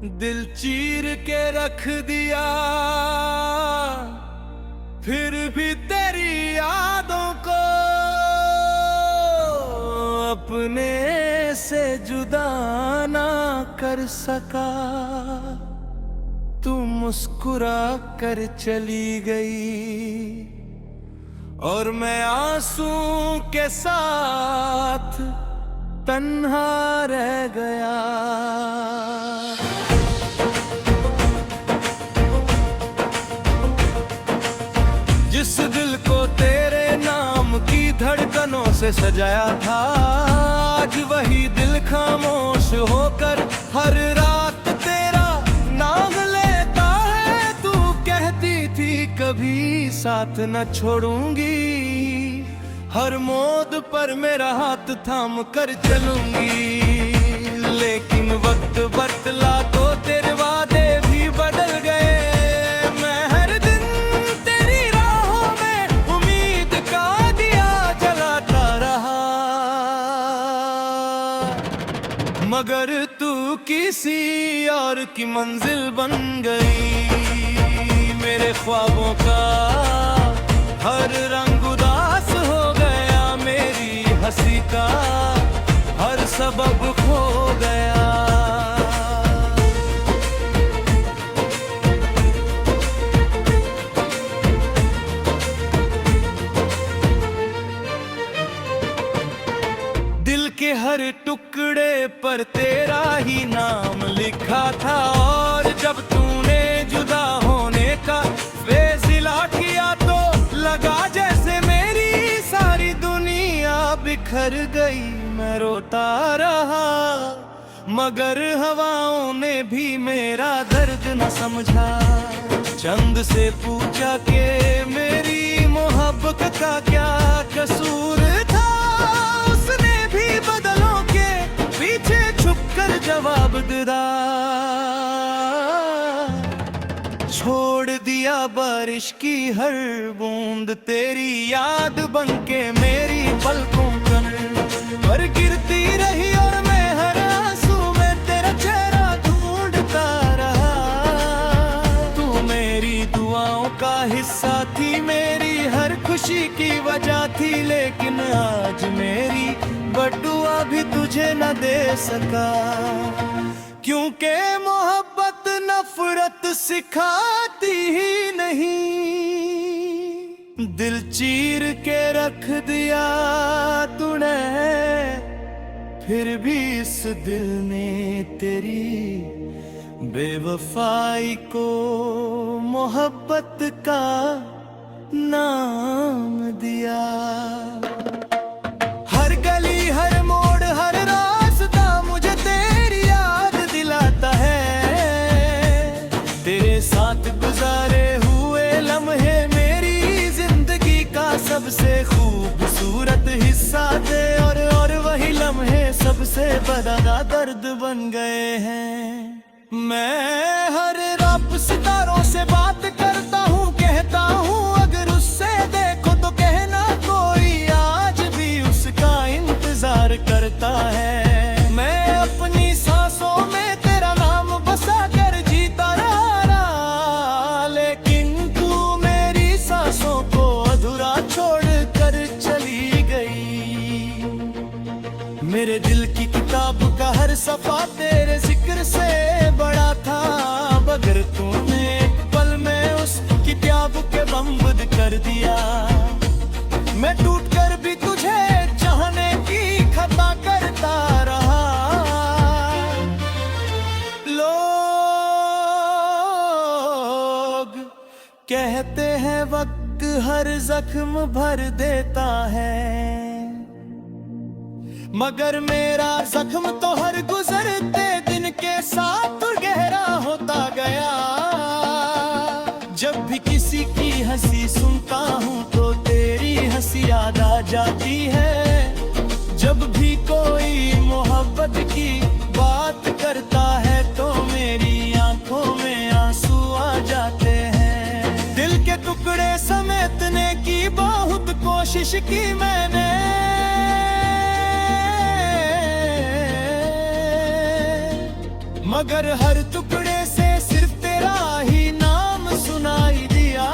दिल चीर के रख दिया, फिर भी तेरी यादों को अपने से जुदा ना कर सका। तू मुस्कुरा कर चली गई और मैं आंसू के साथ तन्हा रह गया। जिस दिल को तेरे नाम की धड़कनों से सजाया था, आज वही दिल खामोश होकर हर रात तेरा नाम लेता है। तू कहती थी कभी साथ न छोड़ूंगी, हर मोड़ पर मेरा हाथ थाम कर चलूंगी। लेकिन वक्त बदला तो तेरे वादे भी बदल गए। मैं हर दिन तेरी राहों में उम्मीद का दिया जलाता रहा, मगर तू किसी और की मंजिल बन गई। मेरे ख्वाबों का हर रंग उदास हो गया, मेरी हंसी का हर सबब खो गया। दिल के हर टुकड़े पर तेरा ही नाम लिखा था, और जब तूने जुदा होने का फैसला किया तो लगा जैसे मेरी सारी दुनिया बिखर गई। मैं रोता रहा मगर हवाओं ने भी मेरा दर्द न समझा। चंद से पूछा कि मेरी मोहब्बत का क्या कसूर था, उसने भी बदलों के पीछे छुपकर जवाब दिया। छोड़ दिया बारिश की हर बूंद तेरी याद बनके मेरी पलकों पर गिरती रही, और मैं हर आंसू में तेरा चेहरा ढूंढता रहा। तू मेरी दुआओं का हिस्सा थी, मेरी हर खुशी की वजह थी, लेकिन आज मेरी बदुआ भी तुझे न दे सका। क्योंकि मोहब्बत नफरत सिखाती ही नहीं। दिल चीर के रख दिया तूने, फिर भी इस दिल ने तेरी बेवफाई को मोहब्बत का नाम दिया। हर गली हर मोड़ हर रास्ता मुझे तेरी याद दिलाता है। तेरे साथ गुजारे हुए लम्हे मेरी जिंदगी का सबसे खूबसूरत हिस्सा थे, और वही लम्हे सबसे बड़ा दर्द बन गए हैं। मैं हर रात सितारों से बात करता हूँ, कहता हूँ अगर उससे देखो तो कहना कोई आज भी उसका इंतजार करता है। मैं अपनी सांसों में तेरा नाम बसा कर जीता रहा, लेकिन तू मेरी सांसों को अधूरा छोड़ कर चली गई। मेरे दिल की किताब का हर सफा तेरे जिक्र से बड़ा था, मगर तूने एक पल में उस किताब के बंद कर दिया। मैं टूट कर भी तुझे चाहने की खता करता रहा। लोग कहते हैं वक्त हर जख्म भर देता है, मगर मेरा जख्म तो हर गुजरते दिन के साथ गहरा होता गया। जब भी किसी की हंसी सुनता हूँ तो तेरी हंसी याद आ जाती है। जब भी कोई मोहब्बत की बात करता है तो मेरी आंखों में आंसू आ जाते हैं। दिल के टुकड़े समेटने की बहुत कोशिश की मैंने, मगर हर टुकड़े से सिर्फ तेरा ही नाम सुनाई दिया।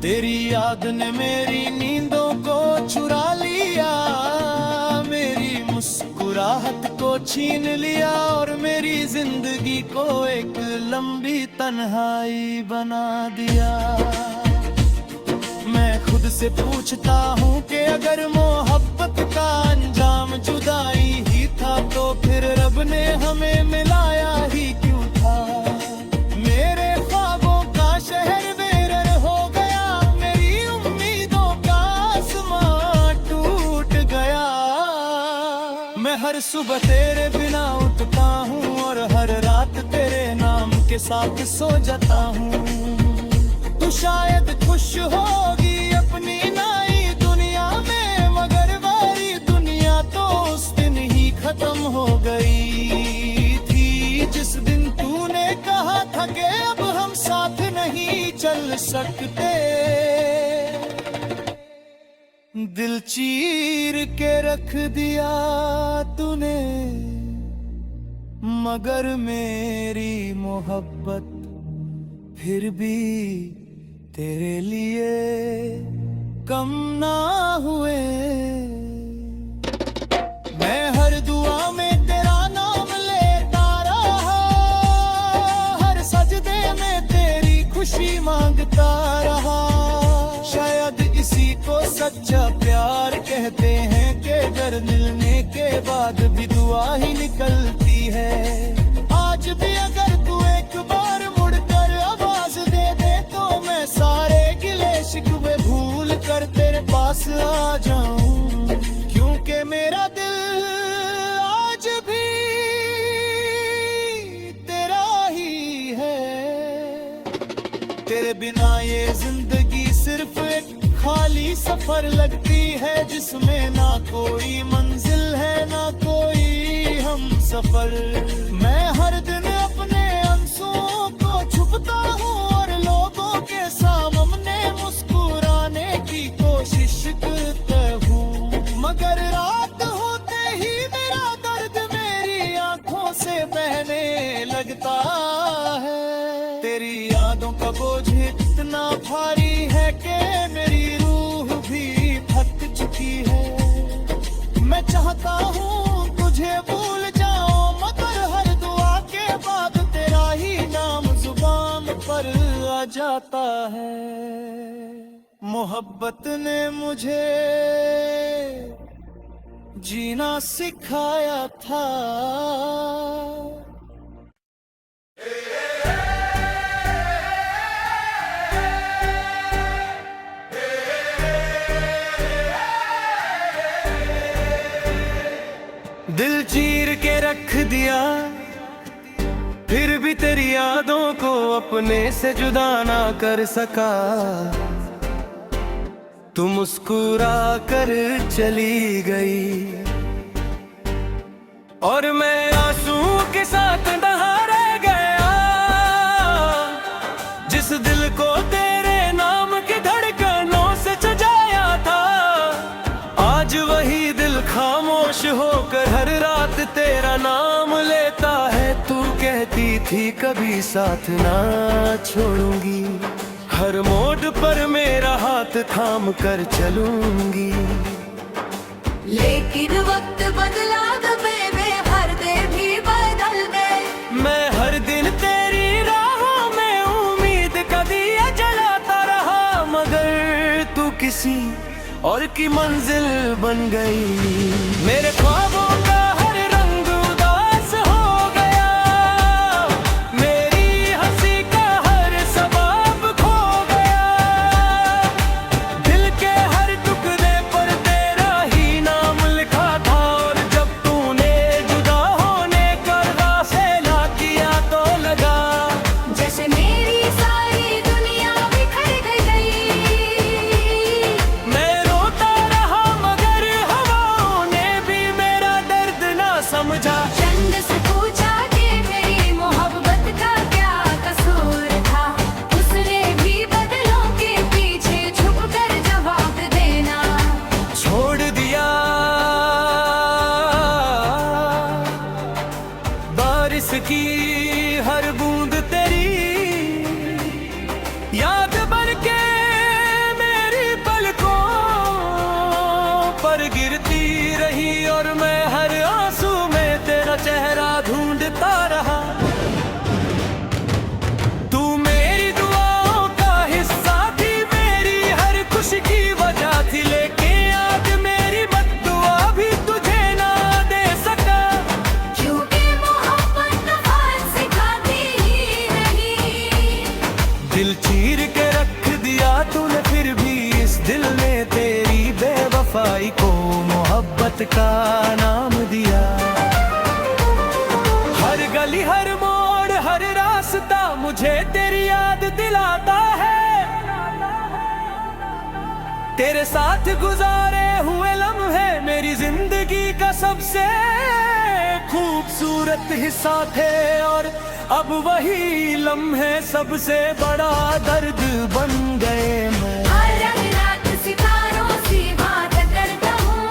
तेरी याद ने मेरी नींदों को चुरा लिया, मेरी मुस्कुराहट को छीन लिया और मेरी जिंदगी को एक लंबी तन्हाई बना दिया। मैं खुद से पूछता हूँ कि अगर मोहब्बत का अंजाम जुदाई ही था तो फिर रब ने हमें मिलाया ही क्यों था। मेरे ख्वाबों का शहर बेरर हो गया, मेरी उम्मीदों का आसमां टूट गया। मैं हर सुबह तेरे बिना उठता हूँ और हर रात तेरे नाम के साथ सो जाता हूँ। तू शायद खुश होगी अपनी नई दुनिया में, मगर वारी दुनिया तो उस दिन ही खत्म हो गई थी जिस दिन तूने कहा था कि अब हम साथ नहीं चल सकते। दिल चीर के रख दिया तूने, मगर मेरी मोहब्बत फिर भी तेरे लिए कम ना हुए। मैं हर दुआ में तेरा नाम लेता रहा, हर सजदे में तेरी खुशी मांगता रहा। शायद इसी को सच्चा प्यार कहते हैं कि डर मिलने के बाद भी दुआ ही निकलती है। आज भी अगर तू एक बार मुड़कर आवाज दे दे तो मैं सारे गिले शिकवे भूल कर तेरे पास आ जाऊं, क्योंकि मेरा दिल आज भी तेरा ही है। तेरे बिना ये जिंदगी सिर्फ एक खाली सफर लगती है जिसमें ना कोई मंजिल है ना कोई हम सफर। मैं हर दिन अपने आंसुओं को छुपता हूँ और लोगों के सामने मुस्कुराने की कोशिश करता हूँ, मगर रात होते ही मेरा दर्द मेरी आंखों से बहने लगता है। तेरी यादों का बोझ इतना भारी है कि मेरी रूह भी थक चुकी है। मैं चाहता हूँ तुझे भूल जाऊं, मगर हर दुआ के बाद तेरा ही नाम जुबान पर आ जाता है। मोहब्बत ने मुझे जीना सिखाया था। दिल चीर के रख दिया, फिर भी तेरी यादों को अपने से जुदा ना कर सका। तू मुस्कुरा कर चली गई और मैं आंसुओं के साथ नहा रह गया। जिस दिल को तेरे नाम की धड़कनों से सजाया था, आज वही दिल खामोश होकर हर रात तेरा नाम लेता है। तू कहती थी कभी साथ ना छोड़ूंगी, हर मोड़ पर मेरा हाथ थाम कर चलूंगी। लेकिन वक्त बदला दबे पर्दे भी बदल गए। मैं हर दिन तेरी राहों में उम्मीद का दिया जलाता रहा, मगर तू किसी और की मंजिल बन गई। मेरे ख्वाबों का हर रंग उदास हो गया, मेरी हंसी का हर सबब खो गया। दिल के हर टुकड़े पर तेरा ही नाम लिखा था, और जब तूने जुदा होने का फैसला किया तो लगा जैसे मेरी सारी दुनिया बिखर गई। मैं रोता रहा मगर हवाओं ने भी मेरा मोहब्बत का नाम दिया। हर गली हर मोड़ हर रास्ता मुझे तेरी याद दिलाता है। तेरे साथ गुजारे हुए लम्हे मेरी जिंदगी का सबसे खूबसूरत हिस्सा थे, और अब वही लम्हे सबसे बड़ा दर्द बन गए। मैं हर रंग रात सितारों सी बात करता हूँ,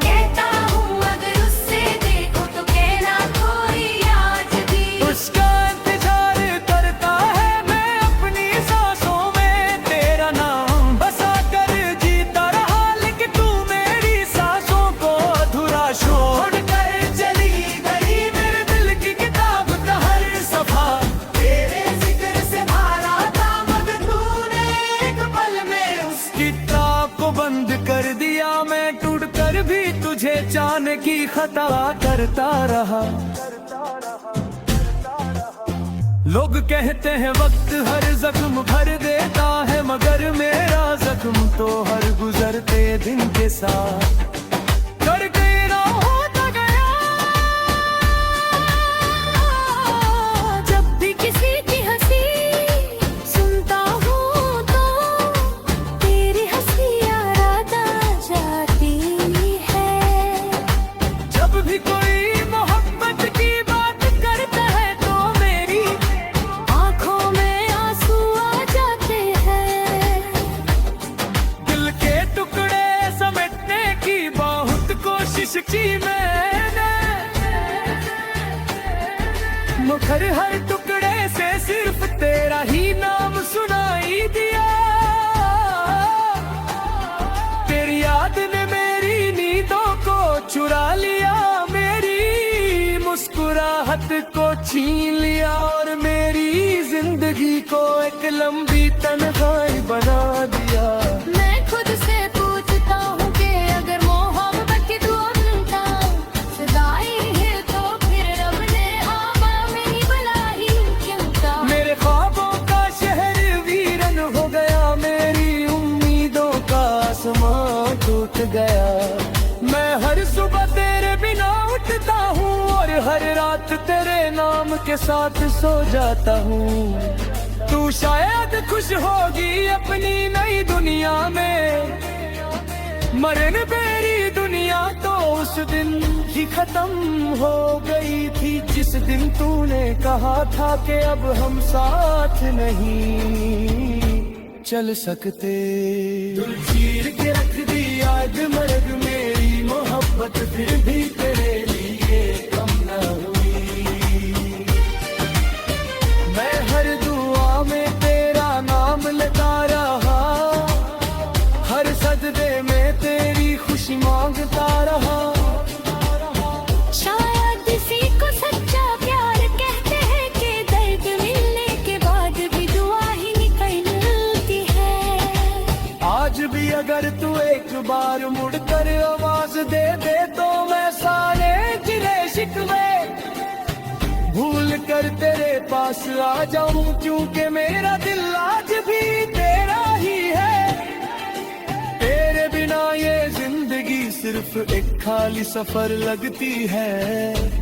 कहता हूँ अगर उससे देखो तो कहना कोई आज भी उसका इंतजार करता है। मैं अपनी सांसों में तेरा नाम बसा कर जीता रहा, लेकिन तू मेरी सांसों को अधूरा छोड़ कर चली गई। मेरे दिल की किताब का हर सफा तेरे जिक्र से भरा था, मगर तूने एक पल में उस किताब को बंद कर दिया। मैं टूट कर भी तुझे चाहने की खता करता रहा। लोग कहते हैं वक्त हर जख्म भर देता है, मगर मेरा जख्म तो हर गुजरते दिन के साथ कर गए ना होता गया। जब भी किसी की हंसी सुनता हूँ तो तेरी हंसी याद आ जाती है। जब भी कोई मोहब्बत की बात करता है तो मेरी आँखों में आंसू आ जाते हैं। दिल के टुकड़े समेटने की बहुत कोशिश की मैंने, मगर हर टुकड़े से सिर्फ तेरा ही नाम सुनाई दिया। तेरी याद ने मेरी नींदों को चुरा लिया, मेरी मुस्कुराहट को छीन लिया, और मेरी जिंदगी को एक लंबी तन्हाई बना दिया। मैं खुद से पूछता हूँ कि अगर मोहब्बत की दुआ सदाई है तो फिर रब ने आबा में ही बुलाई क्यों था। मेरे ख्वाबों का शहर वीरन हो गया, मेरी उम्मीदों का आसमां टूट गया। मैं हर सुबह तेरे बिना उठता हूँ और हर रात तेरे नाम के साथ सो जाता हूँ। तू शायद खुश होगी अपनी नई दुनिया में, मरन मेरी दुनिया तो उस दिन ही खत्म हो गई थी, जिस दिन तूने कहा था कि अब हम साथ नहीं चल सकते। दिल चीर के रख दी आज मर्ग मेरी मोहब्बत, फिर भी तेरे लिए कम न हुई। मैं हर दुआ में तेरा नाम लेता रहा, हर सजदे में तेरी खुशी मांगता रहा। शायद इसी को सच्चा प्यार कहते हैं कि दर्द मिलने के बाद भी दुआ ही निकलती है। आज भी अगर तू एक बार मुड़कर आवाज दे दे तो मैं सारे गिले शिकवे भूल कर तेरे पास आ जाऊं, क्योंकि मेरा दिल आज भी तेरा ही है। तेरे बिना ये जिंदगी सिर्फ एक खाली सफर लगती है,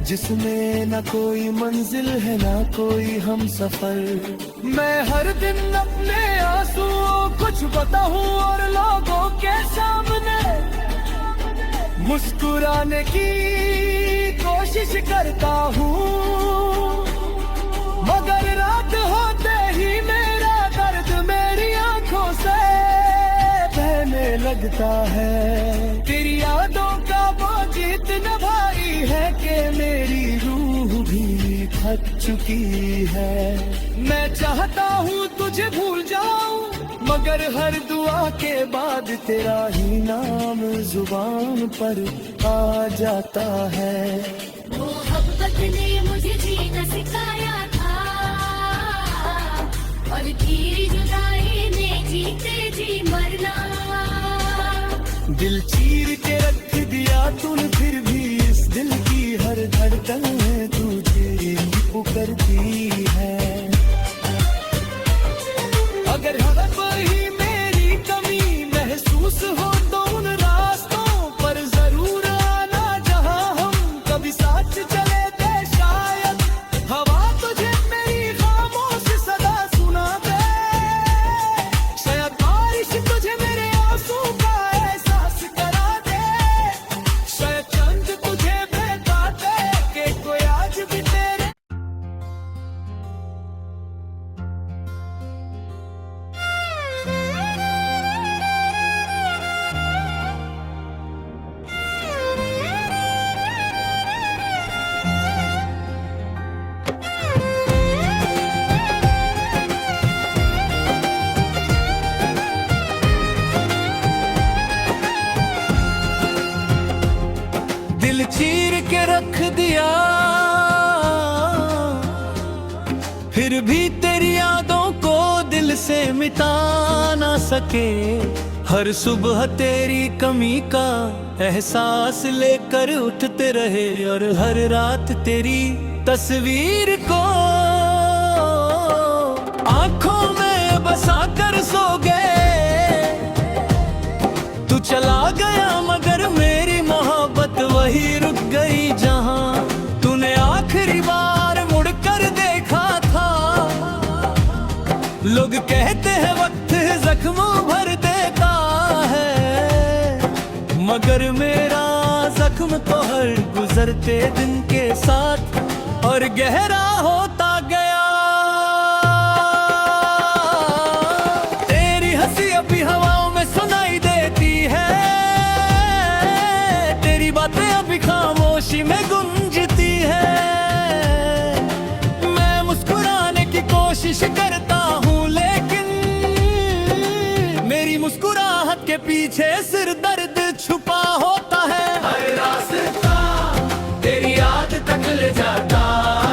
जिसमें न कोई मंजिल है ना कोई हम सफर। मैं हर दिन अपने आंसुओं को छुपाता हूँ और लोगों के सामने मुस्कुराने की कोशिश करता हूँ, मगर रात होते ही मेरा दर्द मेरी आंखों से बहने लगता है। तेरी यादों का बोझ इतना भारी है कि मेरी रूह भी थक चुकी है। मैं चाहता हूँ तुझे भूल जाऊं, मगर हर दुआ के बाद तेरा ही नाम जुबान पर आ जाता है। मोहब्बत ने मुझे जीना सिखाया था, और तेरी जुदाई ने जीते जी मरना। दिल चीर के रख दिया तूने, फिर भी इस दिल की हर धड़कन में तुझे ही पुकारती है। अगर हर कोई मेरी कमी महसूस हो तो उन रास्तों पर फिर भी तेरी यादों को दिल से मिटा ना सके। हर सुबह तेरी कमी का एहसास लेकर उठते रहे, और हर रात तेरी तस्वीर को आंखों में बसा कर सो गए। तू चला गया मगर मेरी मोहब्बत वही रुक गई जहां तूने आखिरी बार मुड़कर देखा था। लोग कहते हैं वक्त जख्म भर देता है, मगर मेरा जख्म तो हर गुजरते दिन के साथ और गहरा होता गया। तेरी हंसी अभी हवाओं में सुनाई देती है, तेरी बातें अभी खामोशी में गूंजती है। मैं मुस्कुराने की कोशिश करता हूँ, लेकिन मेरी मुस्कुराहट के पीछे सिर दर्द छुपा होता है। हर रास्ता तेरी याद तक ले जाता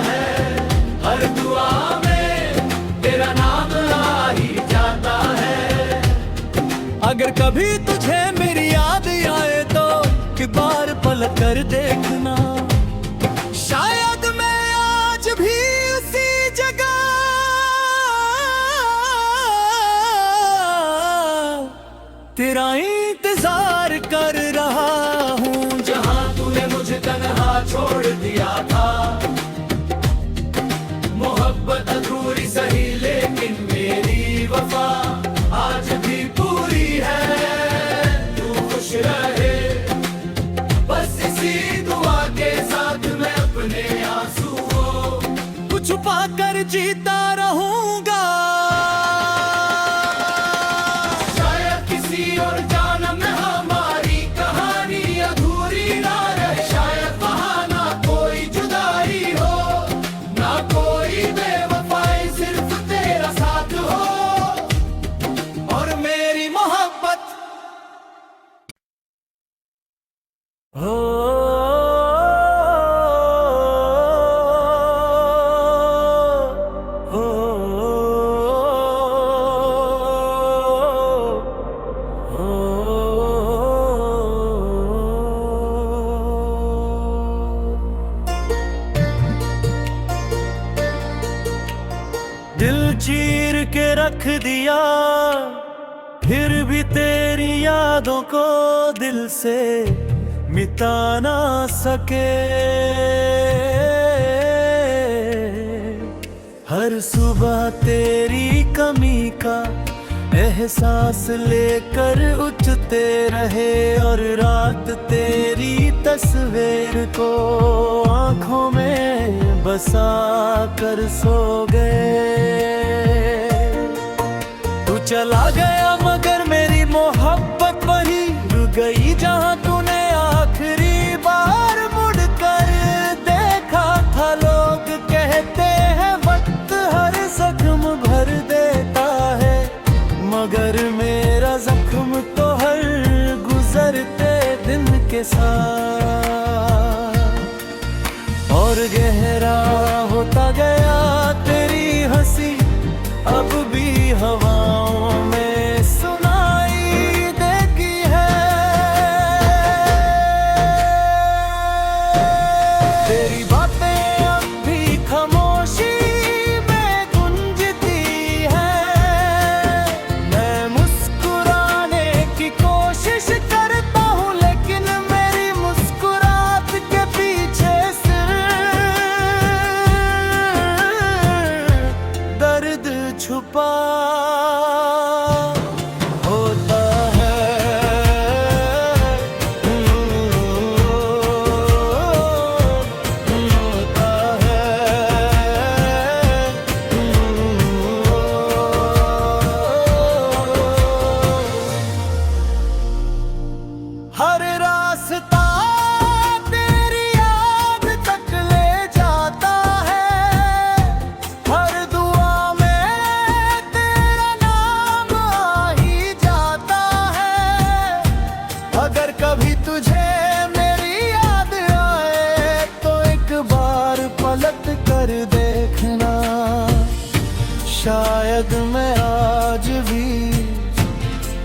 है, हर दुआ में तेरा नाम आ ही जाता है। अगर कभी तुझे मेरी याद आए तो एक बार पलट कर देखना, शायद मैं आज भी उसी जगह तेरा इंतजार कर रहा हूँ, जहाँ तूने मुझे तन्हा छोड़ दिया था। मोहब्बत अधूरी सही लेकिन मेरी वफा आज भी पूरी है। तू खुश रहे बस इसी दुआ के साथ, मैं अपने आंसुओं को छुपा कर जीता रहूंगा। शायद किसी और जन्म में हमारी कहानी अधूरी ना रहे, शायद वहाँ ना कोई जुदाई हो, ना कोई बेवफाई, सिर्फ तेरा साथ हो और मेरी मोहब्बत हो। दिल चीर के रख दिया, फिर भी तेरी यादों को दिल से मिटा ना सके। हर सुबह तेरी कमी का एहसास लेकर उठते रहे, और रात तेरी तस्वीर को आंखों में बसा कर सो गए। तू चला गया मगर मेरी मोहब्बत वही रुक गई, जहां तूने आखिरी बार मुड़कर देखा था। लोग कहते हैं वक्त हर जख्म भर देता है, मगर मेरा जख्म तो हर गुजरते दिन के साथ और गहरा होता गया। तेरी हंसी अब भी हवाओं में सुनाई देती है, तेरी बातें अब भी खामोशी में गूंजती है। मैं मुस्कुराने की कोशिश करता हूँ, लेकिन मेरी मुस्कुराहट के पीछे सिर दर्द छुपा शायद मैं आज भी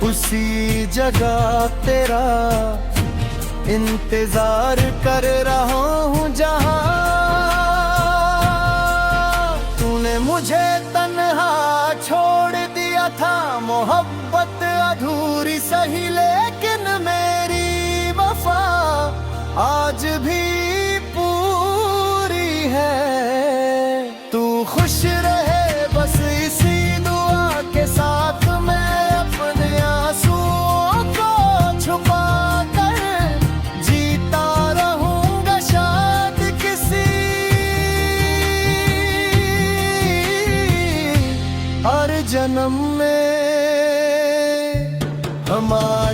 उसी जगह तेरा इंतजार कर रहा हूँ जहाँ तूने मुझे तन्हा छोड़ दिया था। मोहब्बत अधूरी सही लेकिन मेरी वफा आज भी पूरी है। तू खुश रहे बस इसी दुआ के साथ, मैं अपने आंसुओं को छुपा कर जीता रहूंगा शायद किसी हर जन्म में हमारे